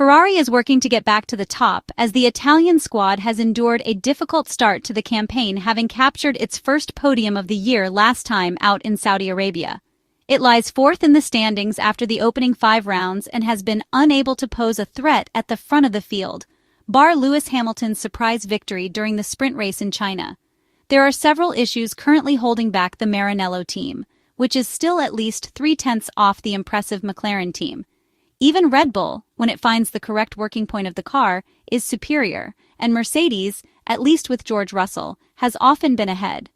Ferrari is working to get back to the top as the Italian squad has endured a difficult start to the campaign, having captured its first podium of the year last time out in Saudi Arabia. It lies fourth in the standings after the opening 5 rounds and has been unable to pose a threat at the front of the field, bar Lewis Hamilton's surprise victory during the sprint race in China. There are several issues currently holding back the Maranello team, which is still at least 3/10 off the impressive McLaren team. Even Red Bull, when it finds the correct working point of the car, is superior, and Mercedes, at least with George Russell, has often been ahead.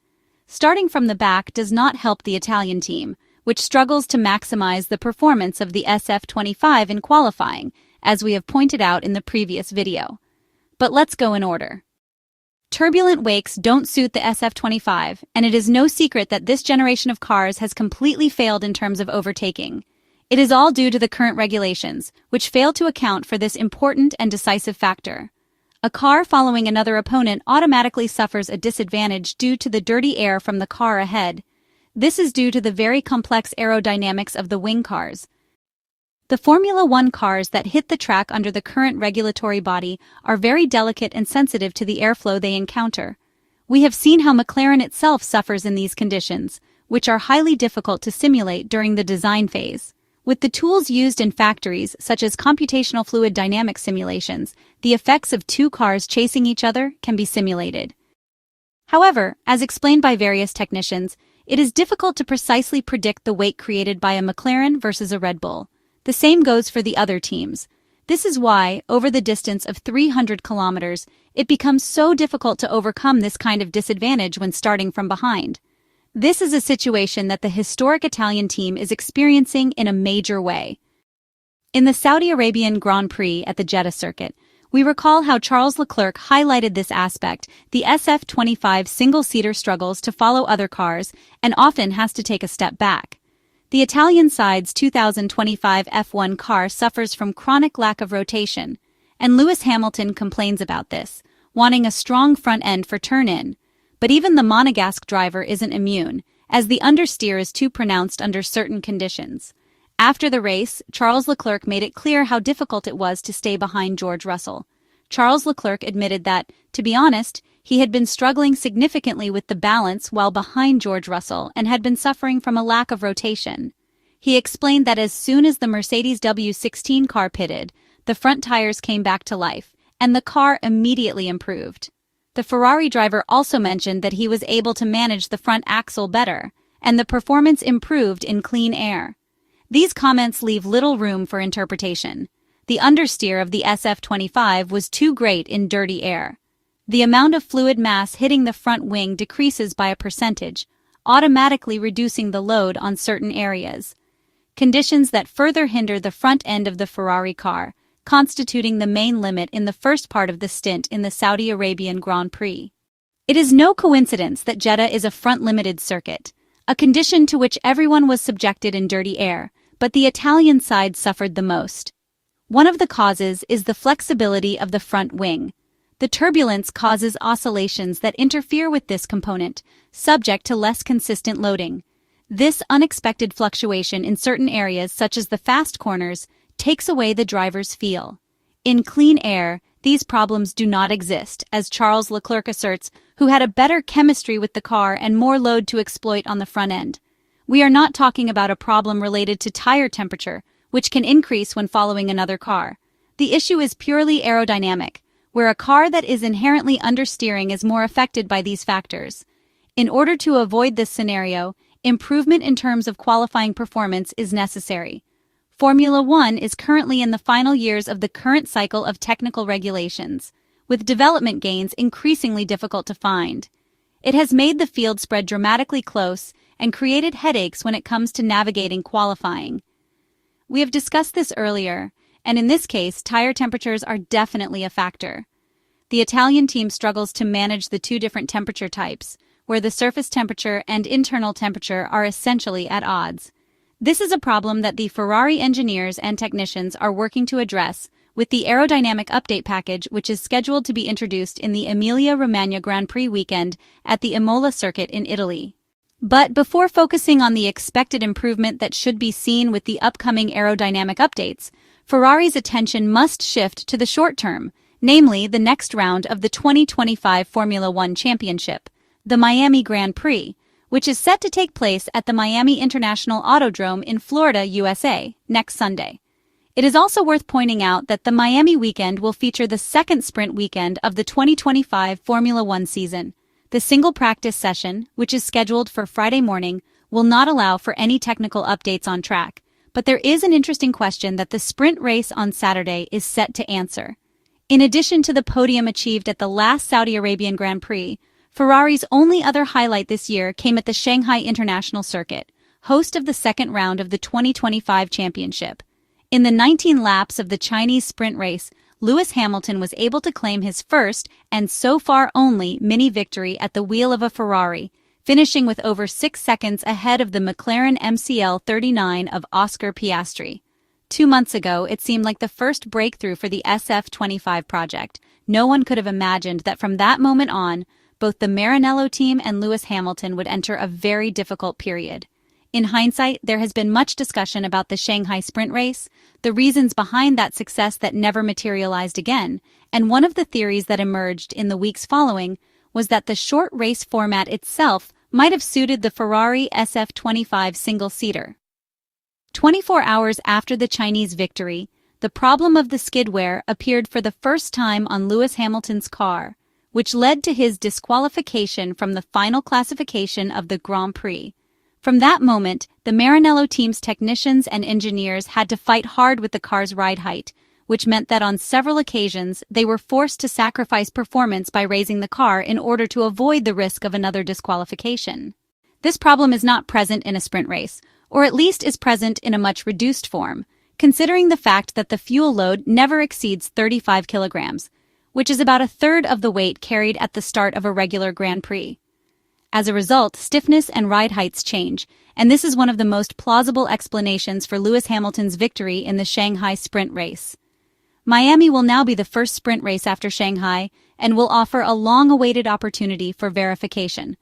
Starting from the back does not help the Italian team, which struggles to maximize the performance of the SF25 in qualifying, as we have pointed out in the previous video. But let's go in order. Turbulent wakes don't suit the SF25, and it is no secret that this generation of cars has completely failed in terms of overtaking. It is all due to the current regulations, which fail to account for this important and decisive factor. A car following another opponent automatically suffers a disadvantage due to the dirty air from the car ahead. This is due to the very complex aerodynamics of the wing cars. The Formula One cars that hit the track under the current regulatory body are very delicate and sensitive to the airflow they encounter. We have seen how McLaren itself suffers in these conditions, which are highly difficult to simulate during the design phase. With the tools used in factories, such as computational fluid dynamics simulations, the effects of 2 cars chasing each other can be simulated. However, as explained by various technicians, it is difficult to precisely predict the weight created by a McLaren versus a Red Bull. The same goes for the other teams. This is why, over the distance of 300 kilometers, it becomes so difficult to overcome this kind of disadvantage when starting from behind. This is a situation that the historic Italian team is experiencing in a major way. In the Saudi Arabian Grand Prix at the Jeddah circuit, we recall how Charles Leclerc highlighted this aspect. The SF25 single-seater struggles to follow other cars and often has to take a step back. The Italian side's 2025 F1 car suffers from chronic lack of rotation, and Lewis Hamilton complains about this, wanting a strong front end for turn-in. But even the Monegasque driver isn't immune, as the understeer is too pronounced under certain conditions. After the race, Charles Leclerc made it clear how difficult it was to stay behind George Russell. Charles Leclerc admitted that, to be honest, he had been struggling significantly with the balance while behind George Russell and had been suffering from a lack of rotation. He explained that as soon as the Mercedes W16 car pitted, the front tires came back to life, and the car immediately improved. The Ferrari driver also mentioned that he was able to manage the front axle better, and the performance improved in clean air. These comments leave little room for interpretation. The understeer of the SF25 was too great in dirty air. The amount of fluid mass hitting the front wing decreases by a percentage, automatically reducing the load on certain areas. Conditions that further hinder the front end of the Ferrari car, constituting the main limit in the first part of the stint in the Saudi Arabian Grand Prix. It is no coincidence that Jeddah is a front-limited circuit, a condition to which everyone was subjected in dirty air, but the Italian side suffered the most. One of the causes is the flexibility of the front wing. The turbulence causes oscillations that interfere with this component, subject to less consistent loading. This unexpected fluctuation in certain areas, such as the fast corners, takes away the driver's feel. In clean air, these problems do not exist, as Charles Leclerc asserts, who had a better chemistry with the car and more load to exploit on the front end. We are not talking about a problem related to tire temperature, which can increase when following another car. The issue is purely aerodynamic, where a car that is inherently understeering is more affected by these factors. In order to avoid this scenario, improvement in terms of qualifying performance is necessary. Formula One is currently in the final years of the current cycle of technical regulations, with development gains increasingly difficult to find. It has made the field spread dramatically close and created headaches when it comes to navigating qualifying. We have discussed this earlier, and in this case, tire temperatures are definitely a factor. The Italian team struggles to manage the 2 different temperature types, where the surface temperature and internal temperature are essentially at odds. This is a problem that the Ferrari engineers and technicians are working to address with the aerodynamic update package, which is scheduled to be introduced in the Emilia-Romagna Grand Prix weekend at the Imola circuit in Italy. But before focusing on the expected improvement that should be seen with the upcoming aerodynamic updates, Ferrari's attention must shift to the short term, namely the next round of the 2025 Formula One Championship, the Miami Grand Prix, which is set to take place at the Miami International Autodrome in Florida, USA, next Sunday. It is also worth pointing out that the Miami weekend will feature the second sprint weekend of the 2025 Formula One season. The single practice session, which is scheduled for Friday morning, will not allow for any technical updates on track, but there is an interesting question that the sprint race on Saturday is set to answer. In addition to the podium achieved at the last Saudi Arabian Grand Prix, Ferrari's only other highlight this year came at the Shanghai International Circuit, host of the second round of the 2025 championship. In the 19 laps of the Chinese sprint race, Lewis Hamilton was able to claim his first, and so far only, mini-victory at the wheel of a Ferrari, finishing with over 6 seconds ahead of the McLaren MCL 39 of Oscar Piastri. 2 months ago, it seemed like the first breakthrough for the SF25 project. No one could have imagined that from that moment on, both the Maranello team and Lewis Hamilton would enter a very difficult period. In hindsight, there has been much discussion about the Shanghai sprint race, the reasons behind that success that never materialized again, and one of the theories that emerged in the weeks following was that the short race format itself might have suited the Ferrari SF25 single-seater. 24 hours after the Chinese victory, the problem of the skid wear appeared for the first time on Lewis Hamilton's car, which led to his disqualification from the final classification of the Grand Prix. From that moment, the Maranello team's technicians and engineers had to fight hard with the car's ride height, which meant that on several occasions they were forced to sacrifice performance by raising the car in order to avoid the risk of another disqualification. This problem is not present in a sprint race, or at least is present in a much reduced form, considering the fact that the fuel load never exceeds 35 kilograms, which is about a third of the weight carried at the start of a regular Grand Prix. As a result, stiffness and ride heights change, and this is one of the most plausible explanations for Lewis Hamilton's victory in the Shanghai sprint race. Miami will now be the first sprint race after Shanghai and will offer a long-awaited opportunity for verification.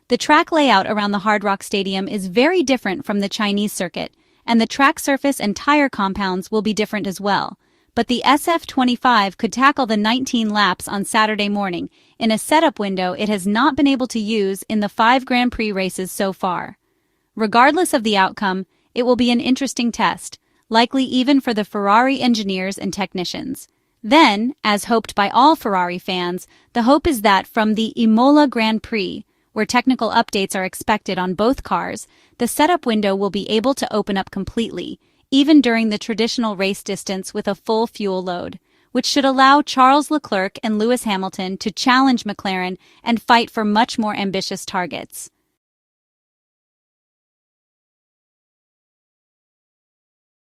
The track layout around the Hard Rock Stadium is very different from the Chinese circuit, and the track surface and tire compounds will be different as well. But the SF25 could tackle the 19 laps on Saturday morning in a setup window it has not been able to use in the 5 Grand Prix races so far. Regardless of the outcome, it will be an interesting test, likely even for the Ferrari engineers and technicians. Then, as hoped by all Ferrari fans, the hope is that from the Imola Grand Prix, where technical updates are expected on both cars, the setup window will be able to open up completely, even during the traditional race distance with a full fuel load, which should allow Charles Leclerc and Lewis Hamilton to challenge McLaren and fight for much more ambitious targets.